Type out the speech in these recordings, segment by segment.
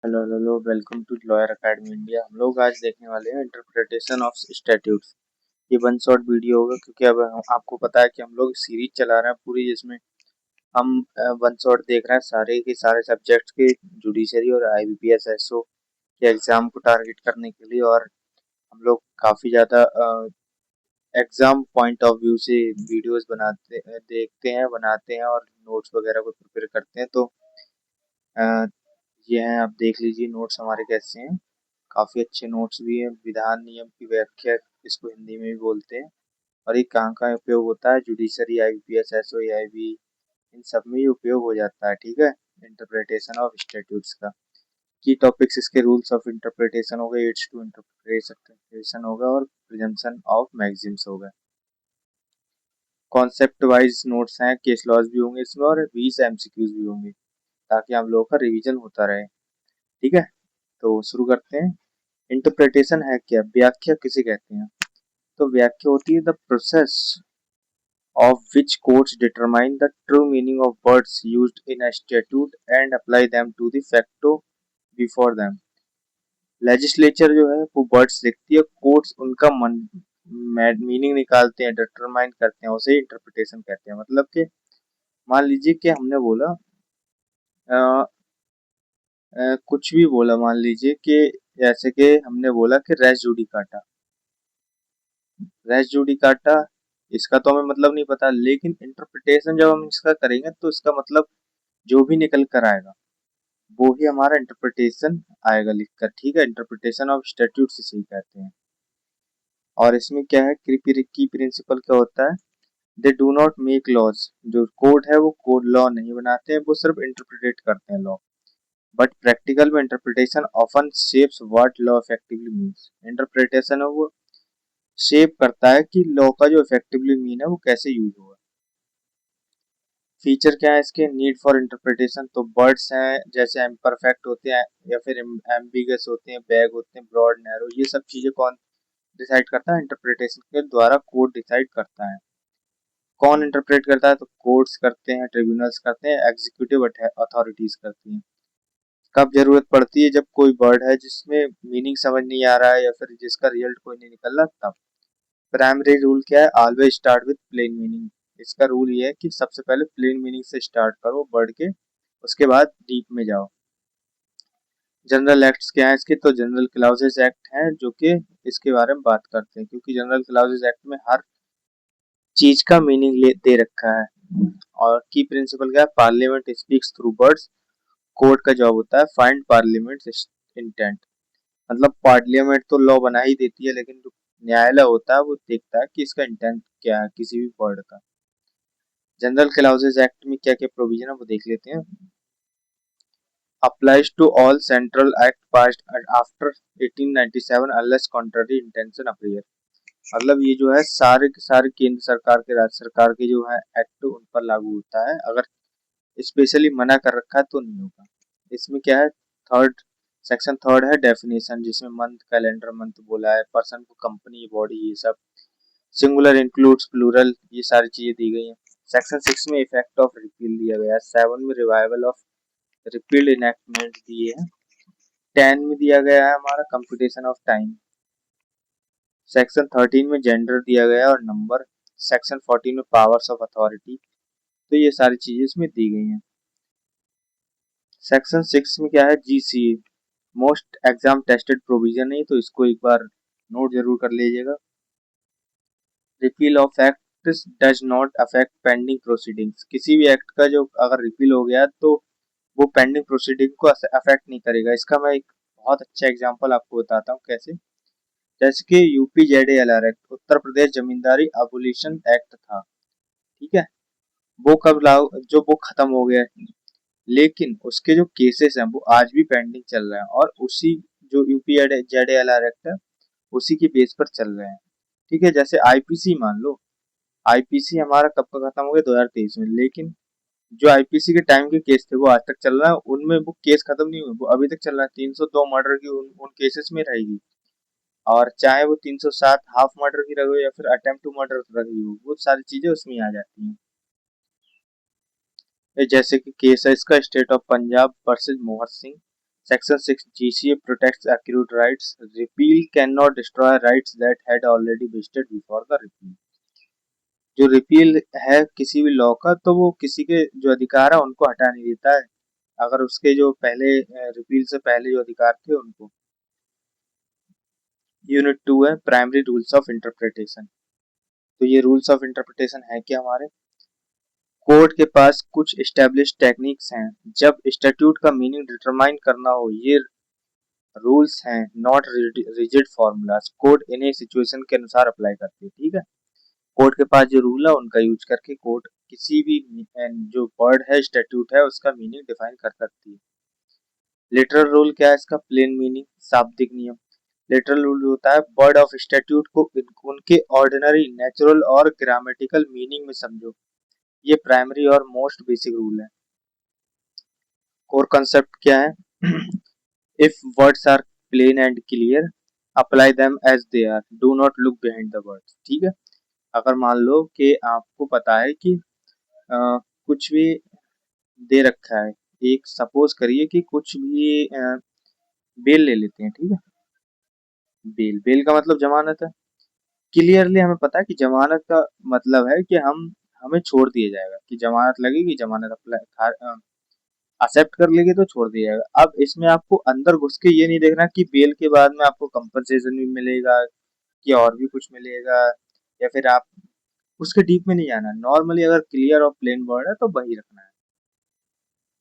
Hello hello welcome to lawyer academy India. हम लोग आज देखने वाले हैं इंटरप्रिटेशन ऑफ स्टैट्यूट्स। ये वन शॉट वीडियो होगा क्योंकि अब आपको पता है कि हम लोग सीरीज चला रहे हैं पूरी, जिसमें हम वन शॉट देख रहे हैं सारे के सारे सब्जेक्ट्स के, जुडिशरी और आईबीपीएस एसओ के एग्जाम को टारगेट करने के लिए। और हम लोग काफ़ी ज़्यादा एग्जाम पॉइंट ऑफ व्यू से वीडियोस देखते हैं, बनाते हैं और नोट्स वगैरह को प्रिपेयर करते हैं। तो अ, ये हैं, आप देख लीजिए नोट्स हमारे कैसे हैं। काफ़ी अच्छे नोट्स भी हैं। विधान नियम की व्याख्या इसको हिंदी में भी बोलते हैं। और ये कहाँ कहाँ उपयोग होता है, जुडिशरी, आईबीपीएस, एसओ, आईबी, इन सब में ये उपयोग हो जाता है। ठीक है, इंटरप्रिटेशन ऑफ स्टैट्यूट्स का की टॉपिक्स इसके रूल्स ऑफ इंटरप्रिटेशन हो गए, एड्स टू इंटरप्रिटेशन होगा और प्रिजम्पशन ऑफ मैक्सिम्स होगा। कॉन्सेप्ट वाइज नोट्स हैं, केस लॉज भी होंगे इसमें और 20 एमसीक्यूज भी होंगे, ताकि हम लोगों का रिवीजन होता रहे। ठीक है, तो शुरू करते हैं। इंटरप्रिटेशन है क्या, व्याख्या किसे कहते हैं? तो व्याख्या होती है the process of which courts determine the true meaning of words used in a statute and apply them to the facto before them। Legislature जो है वो वर्ड्स लिखती है, कोर्ट्स उनका मीनिंग निकालते हैं, डिटरमाइन करते हैं, उसे इंटरप्रिटेशन कहते हैं। मतलब कि मान लीजिए कि हमने बोला कुछ भी बोला, मान लीजिए कि जैसे कि हमने बोला कि रेस जुडिकाटा, रेस जुडिकाटा, इसका तो हमें मतलब नहीं पता, लेकिन इंटरप्रिटेशन जब हम इसका करेंगे तो इसका मतलब जो भी निकल कर आएगा वो ही हमारा इंटरप्रिटेशन आएगा लिखकर। ठीक है, इंटरप्रिटेशन ऑफ स्टैट्यूट से सही कहते हैं। और इसमें क्या है, की प्रिंसिपल क्या होता है, they do not make laws. जो कोड है वो कोड लॉ नहीं बनाते हैं, वो सिर्फ इंटरप्रिटेट करते हैं लॉ। बट प्रैक्टिकल में interpretation often shapes what law effectively means. Interpretation है वो शेप करता है कि लॉ का जो इफेक्टिवली मीन है वो कैसे यूज होगा। फीचर क्या है इसके, नीड फॉर इंटरप्रिटेशन, तो वर्ड्स हैं जैसे इम्परफेक्ट होते हैं या फिर एम्बिगस होते हैं, बैग होते हैं, ब्रॉड, नैरो, ये सब चीजें कौन डिसाइड करता है? इंटरप्रिटेशन के द्वारा कोर्ट डिसाइड करता है। कौन इंटरप्रेट करता है? तो कोर्ट्स करते हैं, ट्रिब्यूनल्स करते हैं, एग्जीक्यूटिव अथॉरिटीज करती हैं। कब जरूरत पड़ती है? जब कोई वर्ड है जिसमें मीनिंग समझ नहीं आ रहा है या फिर जिसका रिजल्ट कोई नहीं निकल रहा, तब। प्राइमरी रूल क्या है, always start with plane meaning. इसका रूल ये है कि सबसे पहले प्लेन मीनिंग से स्टार्ट करो वर्ड के, उसके बाद डीप में जाओ। जनरल एक्ट्स क्या है इसके, तो जनरल क्लाउजेस एक्ट हैं जो कि इसके बारे में बात करते हैं, क्योंकि जनरल क्लाउजेस एक्ट में हर चीज का मीनिंग दे रखा है। और की प्रिंसिपल क्या है, parliament speaks through words. Court का जॉब होता है फाइंड पार्लियामेंट इंटेंट। मतलब पार्लियामेंट तो लॉ बना ही देती है, लेकिन जो न्यायालय होता है वो देखता है कि इसका इंटेंट क्या है किसी भी वर्ड का। जनरल क्लाउजेस एक्ट में क्या क्या प्रोविजन है वो देख लेते हैं। applies to all central act passed after 1897 unless contrary intention appear। मतलब ये जो है सारे के सारे केंद्र सरकार के, राज्य सरकार के जो है एक्ट उन पर लागू होता है, अगर स्पेशली मना कर रखा है तो नहीं होगा। इसमें क्या है, थर्ड सेक्शन थर्ड है डेफिनेशन, जिसमें मंथ, कैलेंडर मंथ बोला है, पर्सन को, कंपनी, बॉडी, ये सब। सिंगुलर इंक्लूड्स प्लूरल, ये सारी चीजें दी गई हैं। सेक्शन 6 में इफेक्ट ऑफ रिपील दिया गया है। 7 में रिवाइवल ऑफ रिपील्ड इनैक्टमेंट दिए हैं। 10 में दिया गया है हमारा कंप्यूटेशन ऑफ टाइम। सेक्शन 13 में जेंडर दिया गया है और नंबर। सेक्शन 14 में पावर्स ऑफ अथॉरिटी। तो ये सारी चीजें इसमें दी गई हैं। सेक्शन 6 में क्या है, GCA, most exam tested provision है, तो इसको एक बार नोट जरूर कर लीजिएगा। Repeal of act does not affect pending proceedings. किसी भी एक्ट का जो अगर रिपील हो गया तो वो पेंडिंग प्रोसीडिंग को अफेक्ट नहीं करेगा। इसका मैं एक बहुत अच्छा एग्जांपल आपको बताता हूँ कैसे। जैसे कि यूपीजेडएलआर एक्ट, उत्तर प्रदेश जमींदारी अबोलिशन एक्ट था। ठीक है, वो कब लागू, जो वो खत्म हो गया है, लेकिन उसके जो केसेस हैं वो आज भी पेंडिंग चल रहे हैं और उसी जो यूपीजेडएलआर एक्ट है उसी के बेस पर चल रहे हैं। ठीक है, जैसे आईपीसी मान लो, आईपीसी हमारा कब का खत्म हो गया, 2023 में, लेकिन जो आईपीसी के टाइम के केस थे वो आज तक चल रहा है, उनमें वो केस खत्म नहीं हुए, वो अभी तक चल रहा है। 302 मर्डर की उन केसेस में रहेगी, और चाहे वो 307 हाफ मर्डर की रही हो या फिर अटेम्प्ट टू मर्डर रही हो, वो सारी चीजें उसमें आ जाती हैं। जैसे कि केस है इसका, स्टेट ऑफ पंजाब वर्सेस मोहर Singh, Section 6 GCA protects accrued rights. Repeal cannot destroy rights that had already vested before the repeal. जो रिपील है किसी भी लॉ का, तो वो किसी के जो अधिकार है उनको हटा नहीं देता है, अगर उसके जो पहले रिपील से पहले जो अधिकार थे उनको। यूनिट 2 है प्राइमरी रूल्स ऑफ इंटरप्रिटेशन। तो ये रूल्स ऑफ इंटरप्रिटेशन है क्या हमारे कोर्ट के पास कुछ एस्टेब्लिश टेक्निक्स हैं जब स्टैट्यूट का मीनिंग डिटरमाइन करना हो। ये रूल्स हैं, नॉट रिजिड फॉर्मूलाज। कोर्ट इन्हें सिचुएशन के अनुसार अप्लाई करती है। ठीक है, कोर्ट के पास जो रूल है उनका यूज करके कोर्ट किसी भी जो वर्ड है स्टैट्यूट है उसका मीनिंग डिफाइन कर सकती है। लिटरल रूल क्या है इसका, प्लेन मीनिंग, शाब्दिक नियम। लिटरल रूल होता है वर्ड ऑफ स्टैट्यूट को उनके ऑर्डिनरी, नेचुरल और ग्रामेटिकल मीनिंग में समझो। ये प्राइमरी और मोस्ट बेसिक रूल है। कोर कंसेप्ट क्या है if words are plain and clear apply them as they are, do not look behind the words. ठीक है, अगर मान लो कि आपको पता है कि कुछ भी दे रखा है, एक सपोज करिए कि कुछ भी बेल ले लेते हैं। ठीक है, बेल, बेल का मतलब जमानत है। क्लियरली हमें पता है कि जमानत का मतलब है कि हमें छोड़ दिया जाएगा, कि जमानत लगेगी, जमानत अप्लाई एक्सेप्ट कर लेंगे तो छोड़ दिया जाएगा। अब इसमें आपको अंदर घुस के ये नहीं देखना कि बेल के बाद में आपको कंपनसेशन भी मिलेगा कि और भी कुछ मिलेगा, या फिर आप उसके डीप में नहीं जाना। नॉर्मली अगर क्लियर और प्लेन वर्ड है तो वही रखना है।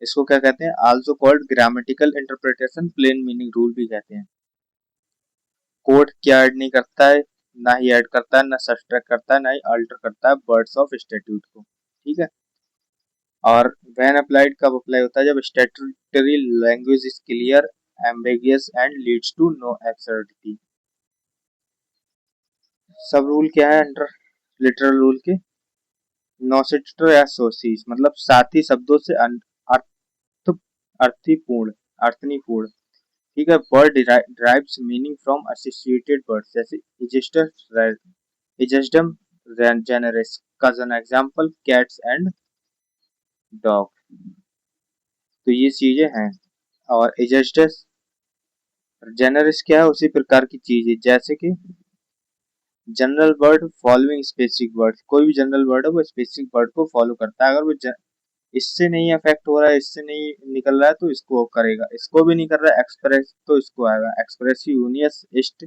इसको क्या कहते हैं, also called grammatical interpretation, plain meaning rule भी कहते हैं। कोड क्या ऐड नहीं करता है, ना ही ऐड करता है, ना सब्सट्रैक्ट करता है, ना ही अल्टर करता है वर्ड्स ऑफ स्टैट्यूट को। ठीक है, और व्हेन अप्लाइड कब अप्लाई होता है, जब statutory language is clear, ambiguous and leads to no absurdity. सब रूल क्या है अंडर लिटरल रूल के, नॉसिटर या सोसीस, मतलब साथी शब्दों से अर्थ, अर्थपूर्ण, अर्थनीपूर्ण। ठीक है, word derives meaning from associated words, जैसे ejusdem, generis, cousin, example cats and dog. तो ये चीजें हैं। और इजस्टस जेनरस क्या है, उसी प्रकार की चीज है जैसे कि general word following specific word. कोई भी जनरल वर्ड है वो स्पेसिफिक वर्ड को फॉलो करता है। अगर वो इससे नहीं अफेक्ट हो रहा है, इससे नहीं निकल रहा है तो इसको करेगा, इसको भी नहीं कर रहा है एक्सप्रेस तो इसको आएगा। एक्सप्रेसिव यूनियस इस्ट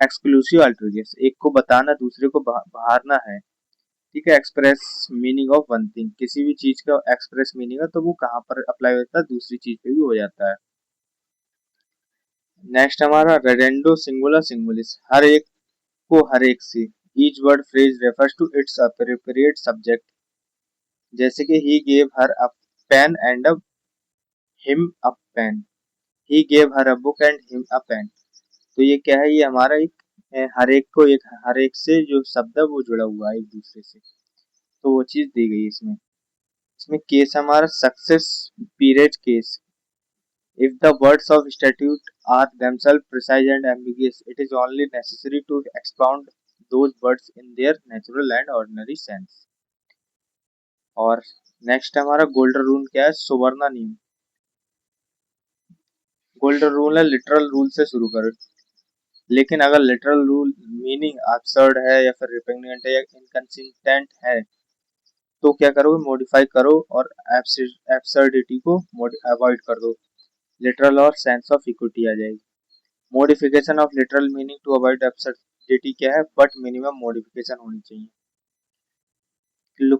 एक्सक्लूसिव अल्टरनेटिव्स, एक को बताना दूसरे को बाहरना है। ठीक है, express meaning of one thing, किसी भी चीज का एक्सप्रेस मीनिंग है तो वो कहाँ पर अप्लाई होता है, दूसरी चीज पे भी हो जाता है। नेक्स्ट हमारा रेडेंडो सिंगुलर सिंगुलिस, हर एक को हर एक से। Each word phrase refers to its appropriate subject, जैसे कि he gave her a pen and a him a pen, he gave her a book and him a pen. तो ये क्या है, ये हमारा एक हर एक को एक, हर एक से जो शब्द है वो जुड़ा हुआ है एक दूसरे से, तो वो चीज दी गई है इसमें। इसमें केस हमारा success period case, if the words of statute are themselves precise and ambiguous, it is only necessary to expound those words in their natural and ordinary sense। और नेक्स्ट हमारा गोल्डन रूल क्या है, सुवर्ण नियम। Golden rule है literal rule से शुरू करो, लेकिन अगर लिटरल रूल मीनिंग absurd है या फिर रिपेग्नेंट है या इनकंसिस्टेंट है तो क्या करो, मॉडिफाई करो और एब्सर्डिटी को अवॉइड कर दो। लिटरल और सेंस ऑफ इक्विटी आ जाएगी। Modification of literal meaning to avoid absurdity क्या है, बट मिनिमम मॉडिफिकेशन होनी चाहिए।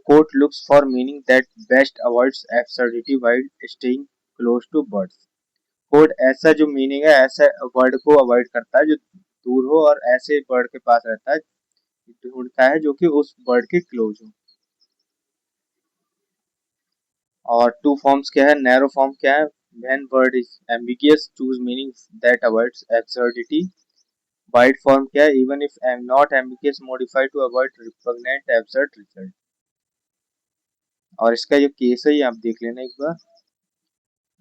Court looks for meaning that best avoids absurdity while staying close to words. Code ऐसा जो मीनिंग है ऐसे वर्ड को अवॉइड करता है जो दूर हो, और ऐसे वर्ड के पास रहता है, ढूंढता है जो कि उस वर्ड के क्लोज हो। और टू फॉर्म्स क्या है, नैरो फॉर्म क्या है, when word is ambiguous choose meaning that avoids absurdity. Wide form क्या है, even if not ambiguous modify to avoid repugnant absurd result. और इसका जो केस है ये आप देख लेना एक बार।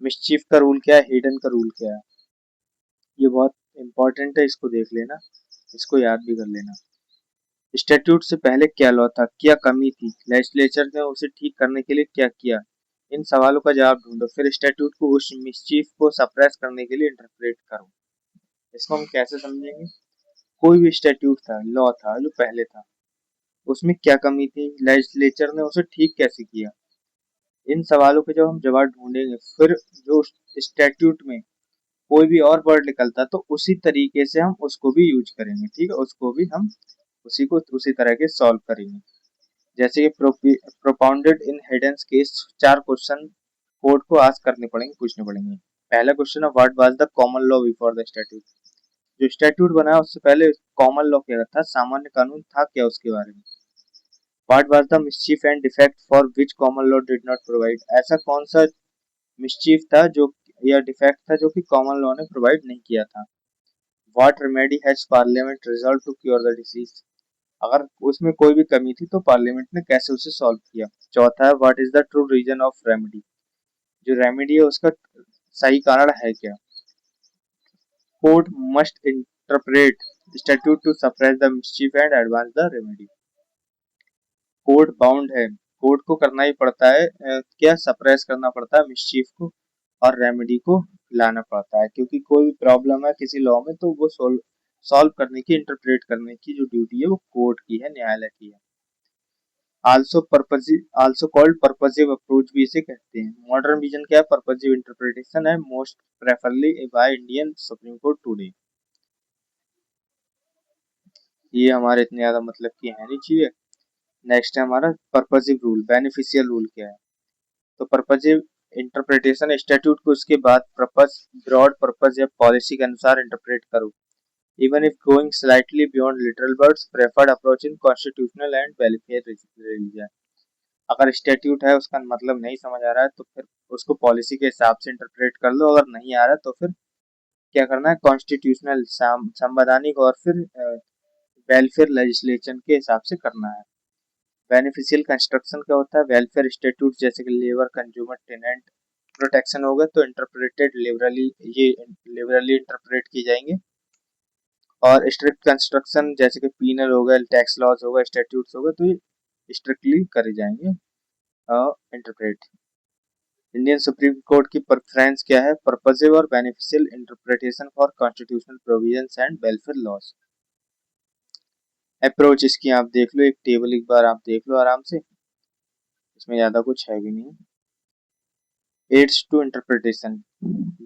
मिसचीफ का रूल क्या है, हिडन का रूल क्या है, ये बहुत इंपॉर्टेंट है, इसको देख लेना, इसको याद भी कर लेना। स्टैट्यूट से पहले क्या लॉ था, क्या कमी थी, लेजिस्लेचर ने उसे ठीक करने के लिए क्या किया, इन सवालों का जवाब ढूंढो, फिर स्टैट्यूट को उस मिसचीफ को सप्रेस करने के लिए इंटरप्रेट करो। इसको हम कैसे समझेंगे? कोई भी स्टैट्यूट था, लॉ था जो पहले था, उसमें क्या कमी थी, लेजिस्लेचर ने उसे ठीक कैसे किया, इन सवालों के जब हम जवाब ढूंढेंगे, फिर जो स्टैट्यूट में कोई भी और वर्ड निकलता तो उसी तरीके से हम उसको भी यूज करेंगे, ठीक है, उसको भी हम उसी को उसी तरह के सॉल्व करेंगे। जैसे कि प्रोपाउंडेड इन हिडन केस 4 क्वेश्चन कोर्ट को आस्क करने पड़ेंगे, पूछने पड़ेंगे। पहला क्वेश्चन है, what was the common law before the statute? जो स्टैट्यूट बना उससे पहले कॉमन लॉ क्या था, सामान्य कानून था क्या उसके बारे में? What was the mischief and defect for which common law did not provide? ऐसा कौन सा मिसचीफ था जो या डिफेक्ट था जो कि कॉमन लॉ ने प्रोवाइड नहीं किया था? What remedy has parliament resolve to cure the disease? अगर उसमें कोई भी कमी थी तो पार्लियामेंट ने कैसे उसे सॉल्व किया? चौथा है, what is the true reason of remedy? जो रेमेडी है उसका सही कारण है क्या? Court must interpret statute to suppress the mischief and advance the remedy. Court bound है, कोर्ट को करना ही पड़ता है, क्या सप्रेस करना पड़ता है मिसचीफ को और रेमेडी को लाना पड़ता है, क्योंकि कोई भी प्रॉब्लम है किसी लॉ में तो वो सॉल्व करने की, इंटरप्रेट करने की जो ड्यूटी है वो कोर्ट की है, न्यायालय की है। आल्सो कॉल्ड पर्पसिव अप्रोच भी इसे कहते हैं। मॉडर्न विजन क्या है? पर्पसिव इंटरप्रिटेशन है, most preferably by Indian supreme court today. ये हमारे इतने ज्यादा मतलब की है नहीं चीजें। नेक्स्ट है हमारा पर्पसिव रूल, बेनिफिशियल रूल क्या है? तो पर्पसिव इंटरप्रिटेशन, स्टैट्यूट को उसके बाद पर्पस, ब्रॉड पर्पस या पॉलिसी के अनुसार इंटरप्रेट करो, even if going slightly beyond literal words, preferred approach in constitutional and welfare religion. अगर स्टैट्यूट है उसका मतलब नहीं समझ आ रहा है तो फिर उसको पॉलिसी के हिसाब से इंटरप्रेट कर लो, अगर नहीं आ रहा तो फिर क्या करना है, कॉन्स्टिट्यूशनल, संवैधानिक और फिर वेलफेयर लेजिस्लेशन के हिसाब से करना है। बेनिफिशियल कंस्ट्रक्शन क्या होता है? वेलफेयर स्टैट्यूट जैसे कि लेबर, कंज्यूमर, टेनेंट प्रोटेक्शन हो गए तो इंटरप्रेटेड लिबरली, ये लिबरली इंटरप्रेट की जाएंगे। और स्ट्रिक्ट कंस्ट्रक्शन जैसे कि पीनल हो गए, टैक्स लॉज हो गए, स्टैट्यूट्स हो गए, तो ये स्ट्रिक्टली करे जाएंगे इंटरप्रेट। इंडियन सुप्रीम कोर्ट की प्रेफरेंस क्या है? पर्पसिव और beneficial interpretation for constitutional provisions and welfare laws. Approach इसकी आप देख लो, एक टेबल एक बार आप देख लो आराम से, इसमें ज्यादा कुछ है भी नहीं। एड्स टू इंटरप्रिटेशन,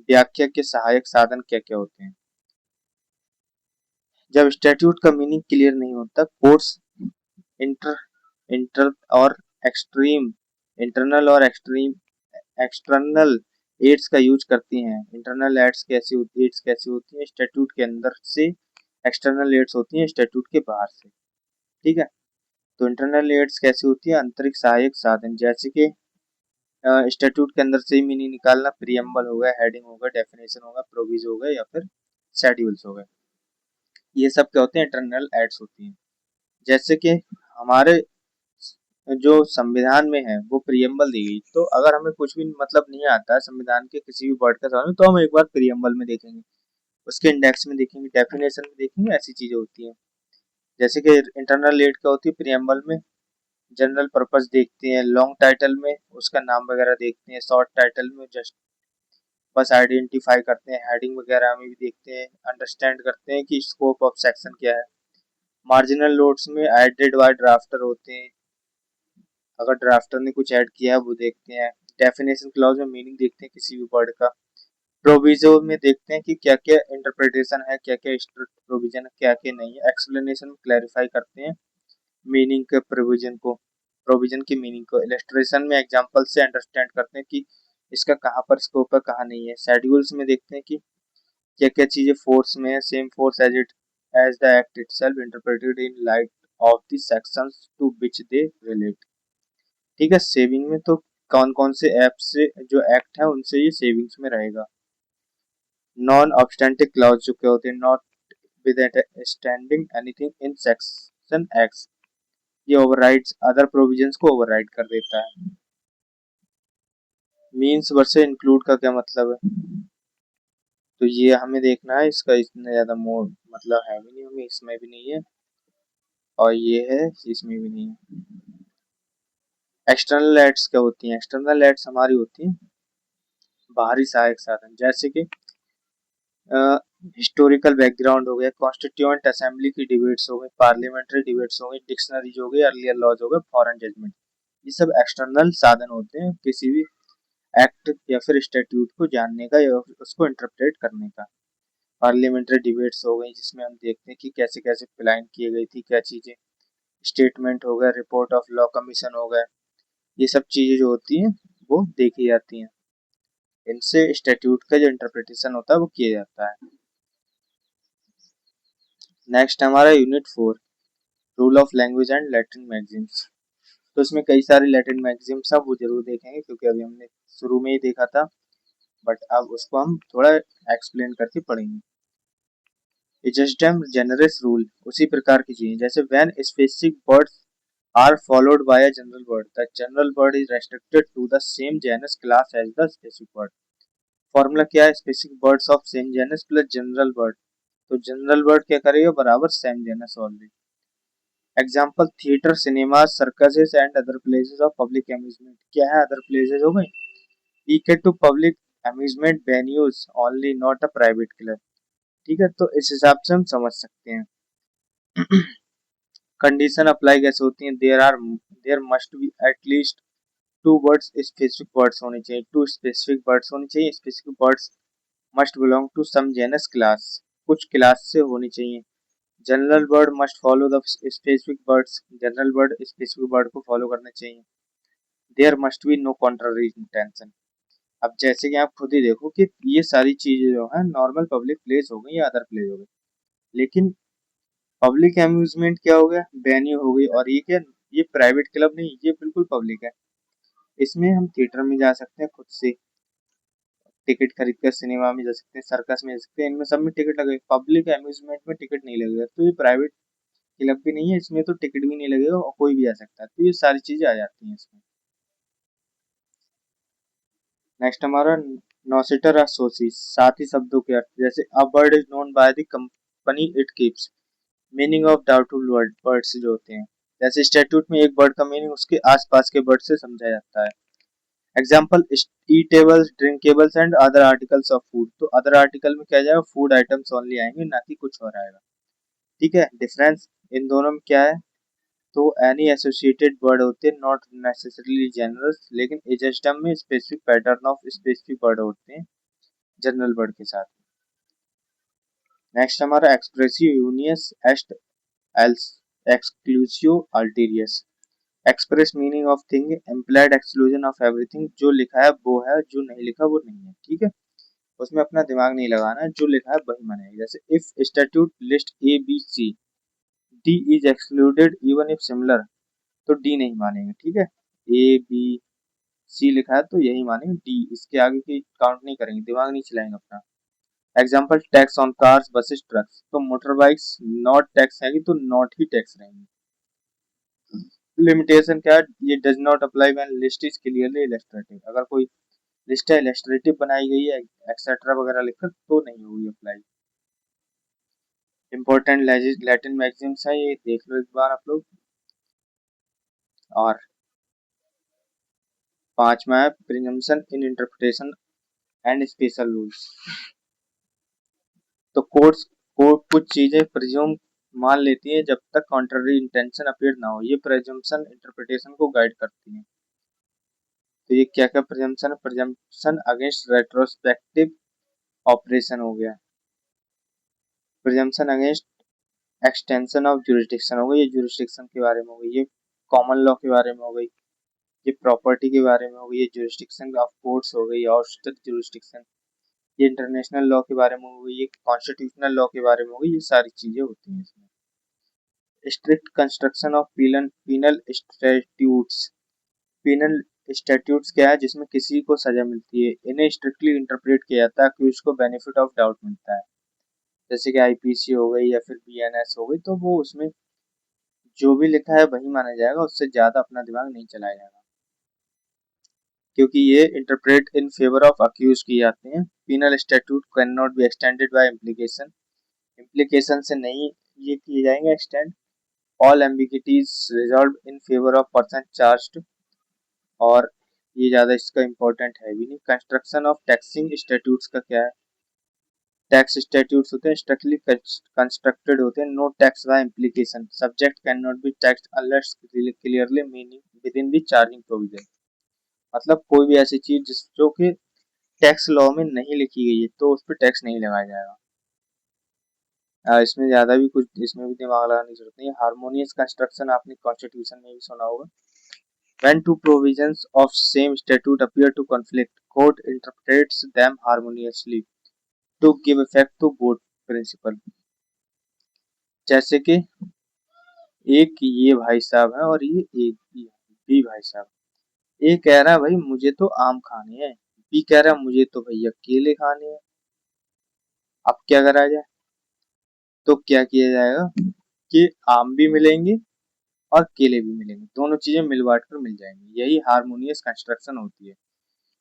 व्याख्या के सहायक साधन क्या क्या होते हैं? जब स्टैट्यूट का मीनिंग क्लियर नहीं होता, कोर्ट्स इंटर इंटर और एक्सट्रीम इंटरनल और एक्सट्रीम एक्सटर्नल एड्स का यूज करती हैं। इंटरनल एड्स कैसी होती हैं? स्टैट्यूट के अंदर से। एक्सटर्नल एड्स होती हैं स्टैट्यूट के बाहर से, ठीक है। तो इंटरनल एड्स कैसी होती है? आंतरिक सहायक साधन, जैसे कि स्टैट्यूट के अंदर से ही मीनिंग निकालना, प्रीएम्बल हो गया, हेडिंग हो गया, डेफिनेशन हो गया, प्रोविज हो गए या फिर शेड्यूल्स हो गए, ये सब क्या होते हैं? इंटरनल एड्स होती हैं। जैसे कि हमारे जो संविधान में है वो प्रीएम्बल दी गई, तो अगर हमें कुछ भी मतलब नहीं आता है संविधान के किसी भी वर्ड का समझ तो हम एक बार प्रीएम्बल में देखेंगे, उसके इंडेक्स में देखेंगे, डेफिनेशन में देखेंगे, ऐसी चीजें होती हैं। जैसे कि इंटरनल एड क्या होती है? प्रीएम्बल में जनरल पर्पस देखते हैं, लॉन्ग टाइटल में उसका नाम वगैरह देखते हैं, शॉर्ट टाइटल में जस्ट बस आइडेंटिफाई करते हैं, हेडिंग वगैरह में भी देखते हैं, अंडरस्टैंड करते हैं कि स्कोप ऑफ सेक्शन क्या है। मार्जिनल नोट्स में एडेड बाय ड्राफ्टर होते हैं, अगर ड्राफ्टर ने कुछ ऐड किया है वो देखते हैं। डेफिनेशन क्लॉज में मीनिंग देखते हैं किसी भी वर्ड का। प्रोविजो में देखते हैं कि क्या क्या इंटरप्रिटेशन है, क्या क्या स्ट्रिक्ट प्रोविजन है, क्या क्या नहीं है। एक्सप्लेनेशन में क्लैरिफाई करते हैं मीनिंग के प्रोविजन को, प्रोविजन की मीनिंग को। इलस्ट्रेशन में एग्जांपल से अंडरस्टैंड करते हैं कि इसका कहाँ पर स्कोप है, कहाँ नहीं है। शेड्यूल्स में देखते हैं कि क्या क्या चीजें फोर्स में है, same force as it as the act itself interpreted in light of the sections to which they relate, ठीक है। सेविंग में तो कौन कौन से ऐप से जो एक्ट है उनसे ये सेविंग्स में रहेगा। नॉन ऑब्स्टेंटिव क्लॉज जो क्या होते हैं? Not with standing anything in section x, ये ओवरराइड्स अदर प्रोविजंस को ओवरराइड कर देता है। मीन्स वर्सेस इंक्लूड का क्या मतलब है? तो ये हमें देखना है, इसका इतना ज्यादा मोड मतलब है भी नहीं, हमें इसमें भी नहीं है और ये है इसमें भी नहीं है। एक्सटर्नल एड्स क्या होती हैं? एक्सटर्नल एड्स हमारी होती हैं बाहरी सहायक साधन, जैसे कि हिस्टोरिकल बैकग्राउंड हो गया, कॉन्स्टिट्यूएंट असेंबली की डिबेट्स हो गई, पार्लियामेंट्री डिबेट्स हो गई, डिक्शनरीज हो गई, अर्लियर लॉज हो गए, फॉरेन जजमेंट। ये सब एक्सटर्नल साधन होते हैं किसी भी एक्ट या फिर स्टैट्यूट को जानने का या उसको इंटरप्रेट करने का। पार्लियामेंट्री डिबेट्स हो गई जिसमें हम देखते हैं कि कैसे कैसे प्लान की गई थी क्या चीजें, स्टेटमेंट हो गया, रिपोर्ट ऑफ लॉ कमीशन हो गया, ये सब चीजें जो होती हैं वो देखी जाती हैं। इनसे स्टैट्यूट का जो इंटरप्रिटेशन होता है वो किया जाता है। नेक्स्ट हमारा unit 4, rule of language and Latin maxims. तो इसमें कई सारी लैटिन मैगजीम्स आप वो जरूर देखेंगे क्योंकि अभी हमने शुरू में ही देखा था, बट अब उसको हम थोड़ा एक्सप्लेन करके पढ़ेंगे। इजस्टम जेनरस रूल उसी प्रकार की चीजें, जैसे when specific words are followed by a general word. The general word is restricted to the same genus class as the specific word. Formula क्या है? Specific words of same genus plus general word, तो general word क्या करेगा? बराबर same genus only. Example theatre, cinema, circuses and other places of public amusement. क्या है? Other places हो गए, equal to public amusement venues only, not a private club. ठीक है, तो इस हिसाब से हम समझ सकते हैं। कंडीशन अप्लाई कैसे होती है? There must be at least two words, specific words होने चाहिए, टू स्पेसिफिक वर्ड्स होने चाहिए, specific words must belong to some genus class, कुछ क्लास से होनी चाहिए। General word must follow the specific words, general word specific word को follow करने चाहिए। There must be no contrary intention. अब जैसे कि आप खुद ही देखो कि ये सारी चीजें जो है नॉर्मल पब्लिक प्लेस हो गई या अदर प्लेस हो गई, लेकिन पब्लिक अम्यूजमेंट क्या हो गया? वेन्यू हो गई, और ये क्या? ये प्राइवेट क्लब नहीं, ये बिल्कुल पब्लिक है। इसमें हम थिएटर में जा सकते हैं खुद से टिकट खरीद कर, सिनेमा में जा सकते हैं, सर्कस में जा सकते हैं, इनमें सब में टिकट लगे। पब्लिक अम्यूजमेंट में टिकट नहीं लगेगा, तो ये प्राइवेट क्लब भी नहीं है, इसमें तो टिकट भी नहीं लगेगा और कोई भी आ सकता है, तो ये सारी चीजें आ जाती हैं इसमें। नेक्स्ट हमारा नॉसिटर एसोसिस, साथ ही शब्दों के अर्थ, जैसे a bird is known by the company it keeps, meaning of doubtful words जो होते हैं, जैसे स्टैट्यूट में एक वर्ड का मीनिंग उसके आसपास के वर्ड से समझा जाता है। Example eatables, drinkables and other articles of food, तो अदर आर्टिकल में क्या जाएगा? फूड आइटम्स ओनली आएंगे, ना कि कुछ और आएगा। ठीक है, डिफरेंस इन दोनों में क्या है? तो एनी एसोसिएटेड वर्ड होते हैं, नॉट नेसेसरीली जनरल, लेकिन एजेस्टम में specific pattern of specific word होते हैं जनरल वर्ड के साथ। नेक्स्ट हमारा एक्सप्रेसिव यूनियस एस्ट एल्स exclusio alterius, express meaning of thing, implied exclusion of everything, जो लिखा है वो है, जो नहीं लिखा वो नहीं है। ठीक है, उसमें अपना दिमाग नहीं लगाना है, जो लिखा है वही मानेगा। जैसे if statute list A B C, D is excluded even if similar, तो डी नहीं मानेंगे। ठीक है, ए बी सी लिखा है तो यही मानेंगे, डी इसके आगे की काउंट नहीं करेंगे, दिमाग नहीं चलाएंगे अपना। Example tax on cars, buses, trucks, तो मोटर बाइक्स नॉट टैक्स रहेंगी तो नॉट ही टैक्स रहेंगी। लिमिटेशन क्या है? ये does not apply when list is clearly illustrative, अगर कोई लिस्ट है इलस्ट्रेटिव बनाई गई है एक्सेट्रा वगैरह लिखकर तो नहीं होगी अप्लाई। इंपॉर्टेंट लैटिन मैगजीम्स है, ये देख लो एक बार आप लोग। और पांचवा है presumption in interpretation and special rules, तो कोर्ट्स को कुछ चीजें प्रिज्यूम मान लेती है जब तक कॉन्ट्ररी इंटेंशन अपीयर ना हो, ये प्रिजम्पशन इंटरप्रिटेशन को गाइड करती है। तो ये क्या क्या प्रिजम्पशन है? प्रिजम्पशन अगेंस्ट रेट्रोस्पेक्टिव ऑपरेशन हो गया, presumption against extension of jurisdiction हो गई, ये जुरिस्डिक्शन के बारे में हो गई, ये कॉमन लॉ के बारे में हो गई, ये प्रॉपर्टी के बारे में हो गई, ये जुरिस्डिक्शन ऑफ कोर्ट्स हो गई, औस्टर जुरिस्डिक्शन, ये इंटरनेशनल लॉ के बारे में हो गई, ये कॉन्स्टिट्यूशनल लॉ के बारे में हो गई, ये सारी चीजें होती हैं इसमें। Strict construction of penal statutes, penal statutes क्या है? जिसमें किसी को सजा मिलती है, इन्हें स्ट्रिक्टली इंटरप्रेट किया जाता है कि उसको बेनिफिट ऑफ डाउट मिलता है, जैसे कि आईपीसी हो गई या फिर बीएनएस हो गई, तो वो उसमें जो भी लिखा है वही माना जाएगा, उससे ज्यादा अपना दिमाग नहीं चलाया जाएगा, क्योंकि ये interpret in favour of accused किए जाते हैं। Penal statute can not be extended by implication, implication से नहीं ये किए जाएंगे extend. All ambiguities resolve in favour of person charged, और ये ज़्यादा इसका इम्पोर्टेंट है भी नहीं। कंस्ट्रक्शन ऑफ टैक्सिंग स्टैट्यूट्स का क्या है? टैक्स स्टैट्यूट्स होते हैं स्ट्रिक्टली कंस्ट्रक्टेड होते हैं, no tax by implication, subject can not be taxed unless clearly meaning within the charging provision. मतलब कोई भी ऐसी चीज जिस जो कि टैक्स लॉ में नहीं लिखी गई है तो उस पर टैक्स नहीं लगाया जाएगा। इसमें ज्यादा भी कुछ इसमें भी दिमाग लगाने की जरूरत नहीं है। हार्मोनियस कंस्ट्रक्शन आपने कॉन्स्टिट्यूशन में भी सुना होगा। When two provisions of same statute appear to conflict, court interprets them harmoniously to give effect to both principle। जैसे कि एक ये भाई साहब है और ये एक बी भाई साहब। ए कह रहा है भाई मुझे तो आम खाने हैं, बी कह रहा है मुझे तो भैया केले खाने हैं। अब क्या करा जाए? तो क्या किया जाएगा कि आम भी मिलेंगे और केले भी मिलेंगे, दोनों चीजें मिल बांट कर मिल जाएंगी। यही हार्मोनियस कंस्ट्रक्शन होती है।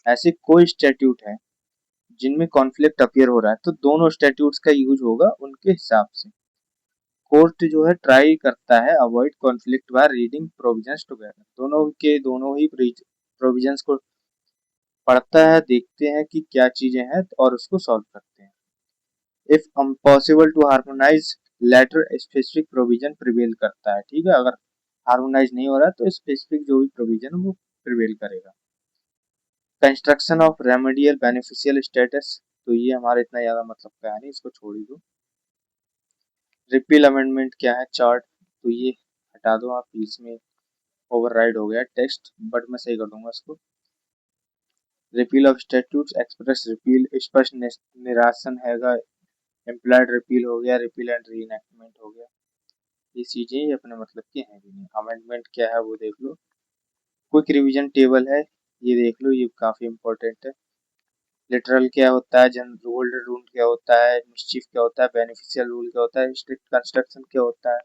ऐसे कोई स्टैट्यूट है जिनमें कॉन्फ्लिक्ट अपीयर हो रहा है तो दोनों स्टैट्यूट्स का यूज होगा उनके हिसाब से। कोर्ट जो है ट्राई करता है avoid conflict by reading provisions together, दोनों के दोनों ही प्रोविजंस को पढ़ता है, देखते हैं कि क्या चीजें हैं और उसको सॉल्व करते हैं। If impossible to harmonize latter specific provision prevail करता है। ठीक है, अगर हार्मोनाइज नहीं हो रहा तो स्पेसिफिक जो भी प्रोविजन है वो प्रिवेल करेगा। Construction of remedial beneficial status, तो ये हमारा इतना ज्यादा मतलब का है नहीं, इसको छोड़ ही दो। रिपील अमेंडमेंट क्या है? चार्ट, तो ये हटा दो आप, इसमें ओवरराइड हो गया टेक्स्ट, बट मैं सही कर दूंगा इसको। Repeal of statutes, express repeal, स्पष्ट निरासन हैगा, इम्प्लाइड रिपील हो गया, रिपील एंड रीएनैक्टमेंट हो गया। ये चीजें ही अपने मतलब की हैं भी नहीं। अमेंडमेंट क्या है वो देख लो। क्विक रिवीजन टेबल है, ये देख लो, ये काफी इंपॉर्टेंट है। लिटरल क्या होता है, जनरल होल्डर रूल क्या होता है, मिस्चीफ क्या होता है, बेनिफिशियल रूल क्या होता है, स्ट्रिक्ट कंस्ट्रक्शन क्या होता है,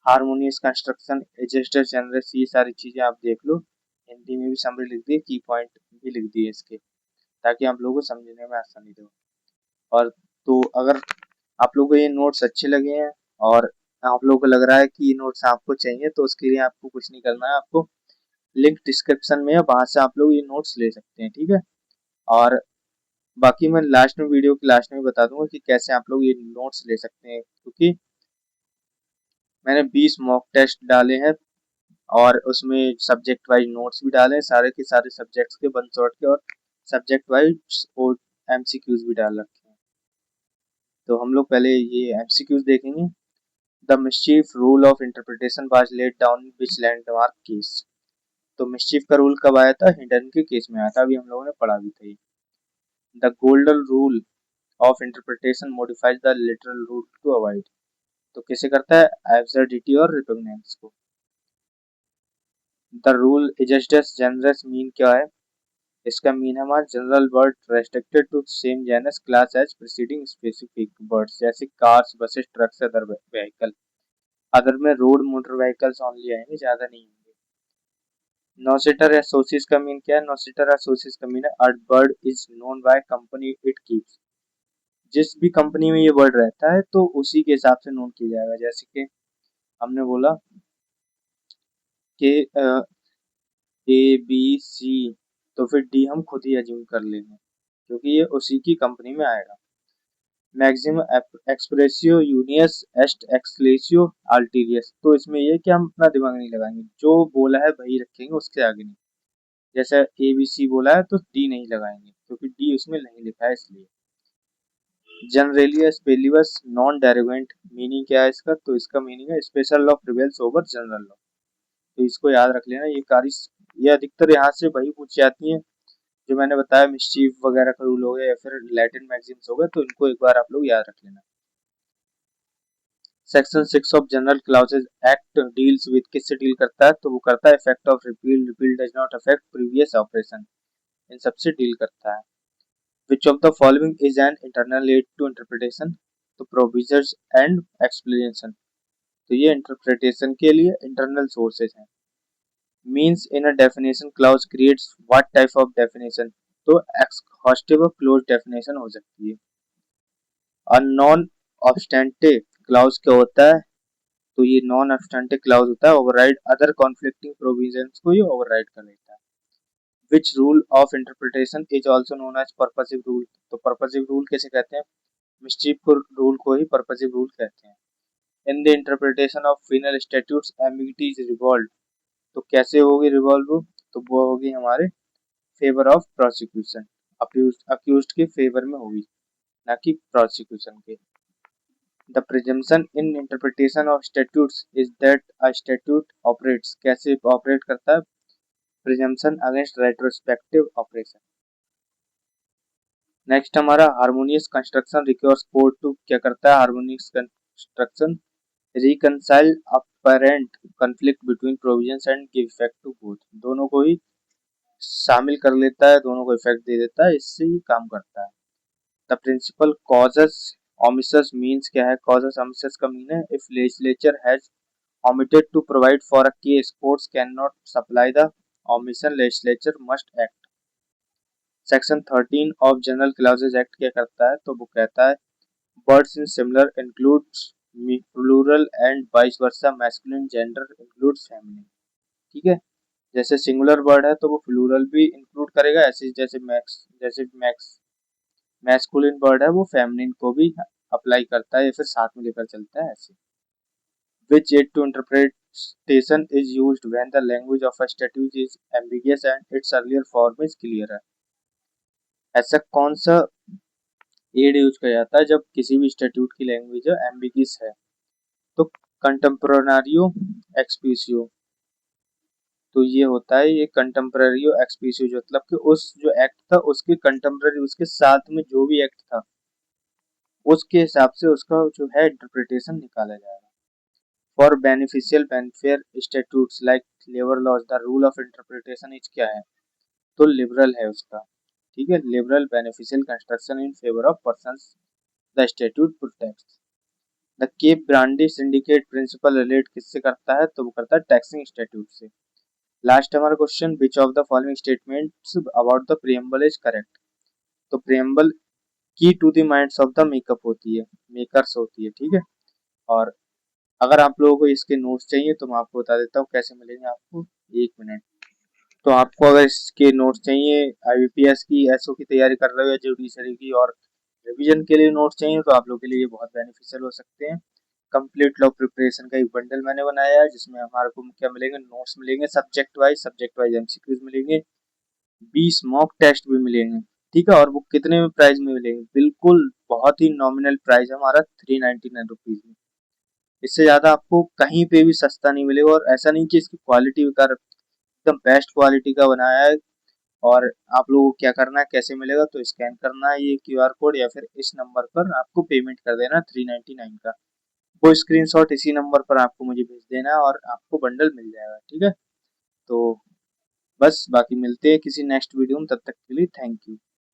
हार्मोनियस कंस्ट्रक्शन, एडजस्टर जनरस, ये सारी चीजें आप देख लो। हिंदी में भी समरी लिख दी, की पॉइंट भी लिख दिए इसके, ताकि आप लोगों को समझने में आसानी हो। और तो अगर आप लोगों को ये नोट्स अच्छे लगे हैं और आप लोगों को लग रहा है कि ये नोट्स आपको चाहिए, तो उसके लिए आपको कुछ नहीं करना है, आपको लिंक डिस्क्रिप्शन में है, वहां से आप लोग ये नोट्स ले सकते हैं। ठीक है, और बाकी मैं लास्ट में वीडियो के लास्ट में बता दूंगा कि कैसे आप लोग ये नोट्स ले सकते हैं, क्योंकि मैंने 20 मॉक टेस्ट डाले हैं और उसमें सब्जेक्ट वाइज नोट्स भी डाले हैं, सारे के सारे सब्जेक्ट्स के वन शॉट के, और सब्जेक्ट वाइज और एमसीक्यूज भी डाल रखे हैं। तो हम लोग पहले ये एमसीक्यूज देखेंगे। The mischief rule of interpretation was laid down which landmark case. तो मिस्चीफ का रूल कब आया था? हिंडन के केस में आया था, अभी हम लोगों ने पढ़ा भी था। The golden rule of interpretation modifies the literal rule to avoid, तो कैसे करता है? एब्सर्डिटी और रिपुग्नेंस को। The rule ejusdem generis mean क्या है? इसका मीन है हमारा general word restricted to same genus class as preceding specific words, जैसे cars, buses, trucks, other vehicle. Other में रोड मोटर व्हीकल्स ओनली आएंगे, ज्यादा नहीं होंगे। नोसिटर या सोसिस का मीन क्या है? नोसिटर या सोसिस का मीन है a bird is known by company it keeps, जिस भी कंपनी में ये वर्ड रहता है तो उसी के हिसाब से नोन किया जाएगा। जैसे कि हमने बोला कि ए बी सी, तो फिर डी हम खुद ही अज्यूम कर लेंगे क्योंकि ये उसी की कंपनी में आएगा। मैक्सिमम एक्सप्रेसियो यूनियस एस्ट एक्सलेसियो अल्टीरियस, तो इसमें ये कि हम अपना दिमाग नहीं लगाएंगे, जो बोला है वही रखेंगे, उसके आगे नहीं। जैसे ए बी सी बोला है तो डी नहीं लगाएंगे क्योंकि डी उसमें नहीं लिखा है इसलिए। जनरली स्पेलिबस नॉन डेरिवेंट, मीनिंग क्या है इसका? तो इसका मीनिंग है special law prevails over general law. तो इसको याद रख लेना, ये अधिकतर यहाँ से वही पूछ जाती है जो मैंने बताया, मिस्चीफ वगैरह का रूल हो गया या फिर लैटिन मैक्सिम्स हो गए, तो इनको एक बार आप लोग याद रख लेना। Section 6 of general clauses act deals with, किससे डील करता है? तो वो करता है effect of repeal, repeal does not affect previous operation, इन सबसे डील करता है। Which of the following is an internal aid to interpretation, तो प्रोविजंस एंड एक्सप्लेनेशन, तो ये इंटरप्रिटेशन के लिए इंटरनल सोर्सेज हैं। Means in a definition clause creates what type of definition, तो एक्सहॉस्टिव और क्लोज डेफिनेशन हो सकती है। और नॉन ऑब्स्टेंटे क्लाउज क्या होता है? तो ये नॉन ऑब्स्टेंटे क्लाउज होता है ओवरराइड अदर कॉन्फ्लिक्टिंग प्रोविजंस को ये ओवरराइड कर लेता है। Which rule of interpretation is also known as purposive rule. तो पर्पसिव रूल कैसे कहते हैं, मिस्चीफ रूल को ही पर्पसिव रूल कहते हैं। In the interpretation of penal statutes ambiguity is रिवॉल्व। तो कैसे होगी रिवॉल्व, तो वो होगी हमारे फेवर ऑफ प्रोसिक्यूशन, अक्यूज्ड के फेवर में होगी, ना कि प्रोसिक्यूशन के। The presumption in interpretation of statutes is that a statute operates, कैसे ऑपरेट करता है, presumption against retrospective operation. Next हमारा harmonious construction requires courts to, क्या करता है harmonious construction, reconcile apparent conflict between provisions and give effect to both, दोनों को ही शामिल कर लेता है, दोनों को इफेक्ट दे देता है, इससे ही काम करता है। द प्रिंसिपल कॉजस ओमिसस मीन्स क्या है, कॉजस ओमिसस का मीन है if legislature has omitted to provide for a case, courts cannot supply the omission, legislature must act। Section 13 of general clauses act क्या करता है, तो वो कहता है words in similar includes plural and vice versa, masculine gender includes feminine. ठीक है, जैसे सिंगुलर वर्ड है तो वो प्लूरल भी इंक्लूड करेगा, ऐसे जैसे मैस्कुलिन वर्ड है वो फेमिनिन को भी अप्लाई करता है या फिर साथ में लेकर चलता है ऐसे। Which aid to interpretation is used when the language of a statute is ambiguous and its earlier form is clearer। ऐसा कौन सा एड यूज किया जाता है जब किसी भी स्टैट्यूट की लैंग्वेज एम्बिगियस है, तो कंटेम्पोरारियो एक्सपीसियो। तो ये होता है, ये कंटेम्पोरारियो एक्सपीसियो जो मतलब कि उस जो एक्ट था उसके कंटेम्पोरारी, उसके साथ में जो भी एक्ट था उसके हिसाब से उसका जो है इंटरप्रिटेशन निकाला जाएगा। For beneficial welfare statutes like labor laws, the rule of interpretation is क्या है, तो लिबरल है उसका। ठीक है, liberal beneficial construction in favour of persons the statute protects. The Cape Brandy Syndicate principle relate किससे करता है, तो वो करता है टैक्सिंग स्टैट्यूट से। लास्ट हमारा question, which of the following statements about the preamble is correct. तो preamble key to the minds of the makeup होती है, मेकर्स होती है। ठीक है, और अगर आप लोगों को इसके नोट्स चाहिए तो मैं आपको बता देता हूँ कैसे मिलेंगे आपको, एक मिनट। तो आपको अगर इसके नोट्स चाहिए, आईबीपीएस की एसओ की तैयारी कर रहे हो या जुडिशरी की और रिवीजन के लिए नोट्स चाहिए, तो आप लोगों के लिए ये बहुत बेनिफिशियल हो सकते हैं। कंप्लीट लॉ प्रिपरेशन का एक बंडल मैंने बनाया है जिसमें हमारे को क्या मिलेंगे, नोट्स मिलेंगे सब्जेक्ट वाइज एमसीक्यूज मिलेंगे, 20 मॉक टेस्ट भी मिलेंगे। ठीक है, और वो कितने में प्राइस में मिलेंगे, बिल्कुल बहुत ही नॉमिनल प्राइस है हमारा, 399 रुपीज में। इससे ज्यादा आपको कहीं पे भी सस्ता नहीं मिलेगा, और ऐसा नहीं कि इसकी क्वालिटी बेकार, एकदम बेस्ट क्वालिटी का बनाया है। और आप लोगों को क्या करना है, कैसे मिलेगा, तो स्कैन करना है ये क्यूआर कोड या फिर इस नंबर पर आपको पेमेंट कर देना 399 का, वो स्क्रीनशॉट इसी नंबर पर आपको मुझे भेज देना है और आपको बंडल मिल जाएगा। ठीक है, तो बस बाकी मिलते हैं किसी नेक्स्ट वीडियो में, तब तक के लिए थैंक यू।